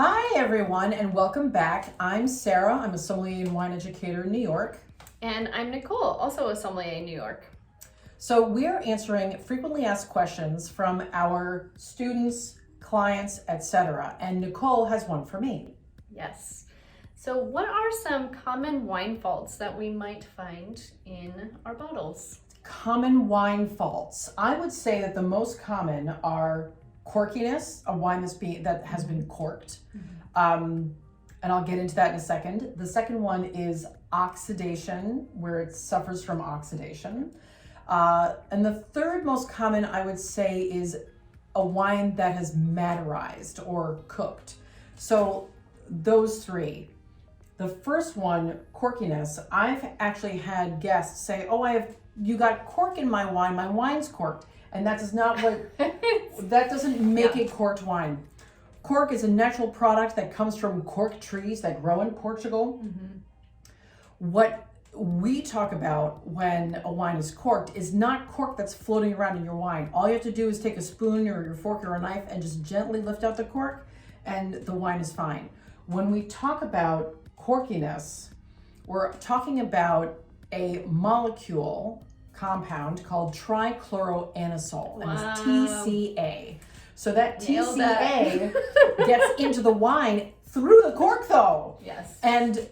Hi everyone and welcome back. I'm Sarah. I'm a sommelier and wine educator in New York. And I'm Nicole, also a sommelier in New York. So we are answering frequently asked questions from our students, clients, etc. And Nicole has one for me. Yes. So what are some common wine faults that we might find in our bottles? Common wine faults. I would say that the most common are corkiness, a wine that has been corked. And I'll get into that in a second. The second one is oxidation, where it suffers from oxidation. And the third most common, I would say, is a wine that has maderized or cooked. So those three. The first one, corkiness, I've actually had guests say, oh, you got cork in my wine's corked. And that does not that doesn't make a corked wine. Cork is a natural product that comes from cork trees that grow in Portugal. What we talk about when a wine is corked is not cork that's floating around in your wine. All you have to do is take a spoon or your fork or a knife and just gently lift out the cork and the wine is fine. When we talk about corkiness, we're talking about a molecule compound called trichloroanisole, and it's TCA. So that TCA gets into the wine through the cork though. Yes. And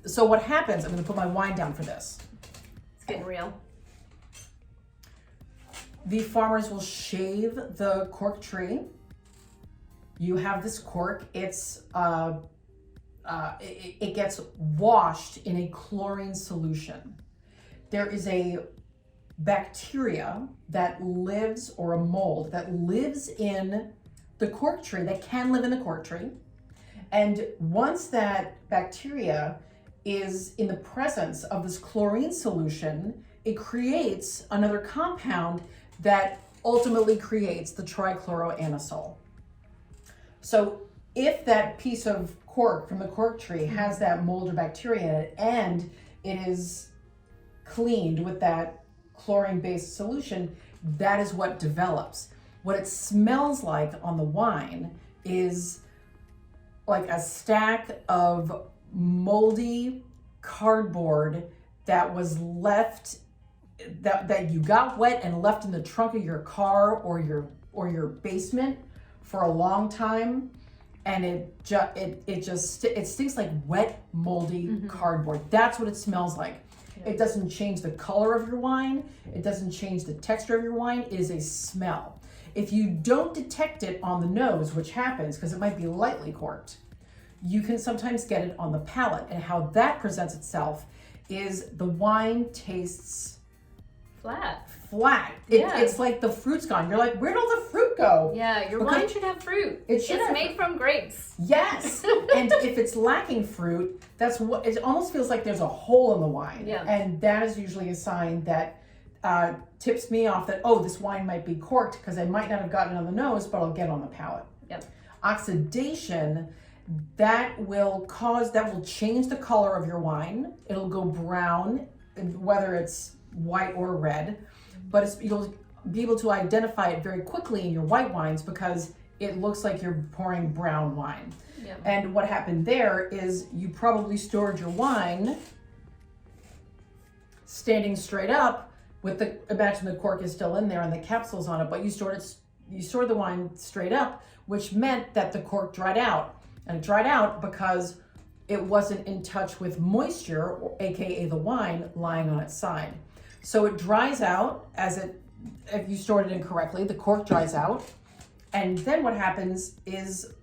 so what happens, I'm gonna put my wine down for this. It's getting real. The farmers will shave the cork tree. You have this cork, it gets washed in a chlorine solution. There is a bacteria that lives, or a mold that lives in the cork tree, that can live in the cork tree. And once that bacteria is in the presence of this chlorine solution, it creates another compound that ultimately creates the trichloroanisole. So if that piece of cork from the cork tree has that mold or bacteria in it and it is cleaned with that chlorine-based solution, that is what develops. What it smells like on the wine is like a stack of moldy cardboard that was left, that you got wet and left in the trunk of your car or your basement for a long time, and it stinks like wet, moldy cardboard. That's what it smells like. It doesn't change the color of your wine. It doesn't change the texture of your wine. It is a smell. If you don't detect it on the nose, which happens because it might be lightly corked, you can sometimes get it on the palate. And how that presents itself is the wine tastes flat. It's like the fruit's gone. You're like, where'd all the fruit go? Yeah, your wine should have fruit. It's made from grapes. Yes. And if it's lacking fruit, that's what it almost feels like. There's a hole in the wine. Yeah. And that is usually a sign that tips me off that, oh, this wine might be corked, because I might not have gotten it on the nose, but I'll get it on the palate. Yep. Oxidation, that will change the color of your wine. It'll go brown, whether it's white or red, but you'll be able to identify it very quickly in your white wines because it looks like you're pouring brown wine. Yeah. And what happened there is you probably stored your wine standing straight up imagine the cork is still in there and the capsule's on it, but you stored the wine straight up, which meant that the cork dried out. And it dried out because it wasn't in touch with moisture, or AKA the wine, lying on its side. So it dries out if you stored it incorrectly, the cork dries out. And then what happens is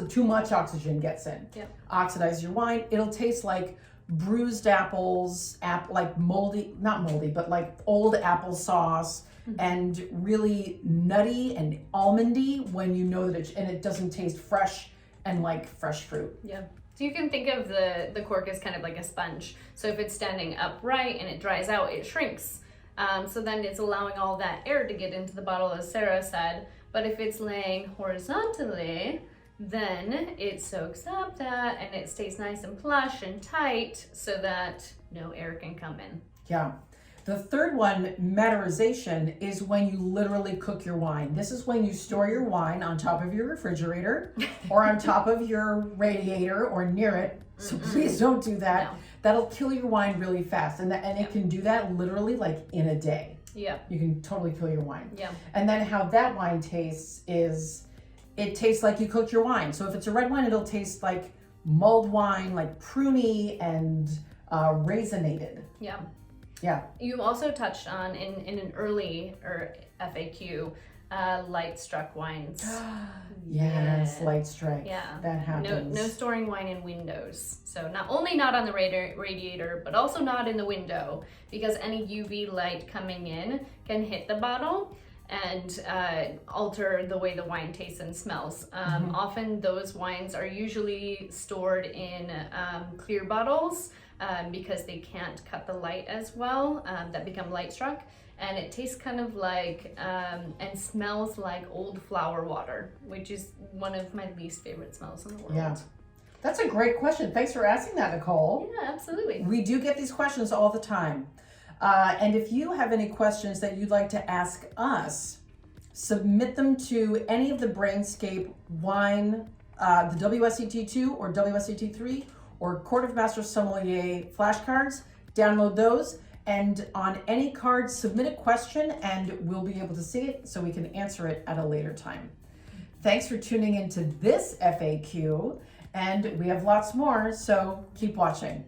too much oxygen gets in. Yep. Oxidize your wine. It'll taste like bruised apples, like not moldy, but like old applesauce, and really nutty and almondy when you know that it doesn't taste fresh and like fresh fruit. Yeah. So you can think of the cork as kind of like a sponge. So if it's standing upright and it dries out, it shrinks. So then it's allowing all that air to get into the bottle, as Sarah said. But if it's laying horizontally, then it soaks up that and it stays nice and plush and tight so that no air can come in. Yeah. The third one, maderization, is when you literally cook your wine. This is when you store your wine on top of your refrigerator or on top of your radiator or near it. So please don't do that. No. That'll kill your wine really fast. And it can do that literally like in a day. Yeah. You can totally kill your wine. Yeah. And then how that wine tastes is, it tastes like you cooked your wine. So if it's a red wine, it'll taste like mulled wine, like pruny and raisinated. Yeah. Yeah. You also touched on in an early FAQ, light struck wines. Yes, Yeah. light strike. Yeah. That happens. No storing wine in windows. So not only not on the radiator, but also not in the window, because any UV light coming in can hit the bottle and alter the way the wine tastes and smells. Often those wines are usually stored in clear bottles because they can't cut the light as well, that become light struck. And it tastes kind of like and smells like old flower water, which is one of my least favorite smells in the world. Yeah. That's a great question. Thanks for asking that, Nicole. Yeah, absolutely. We do get these questions all the time. And if you have any questions that you'd like to ask us, submit them to any of the Brainscape wine, the WSET2 or WSET3 or Court of Master Sommelier flashcards. Download those. And on any card, submit a question and we'll be able to see it so we can answer it at a later time. Thanks for tuning into this FAQ, and we have lots more, so keep watching.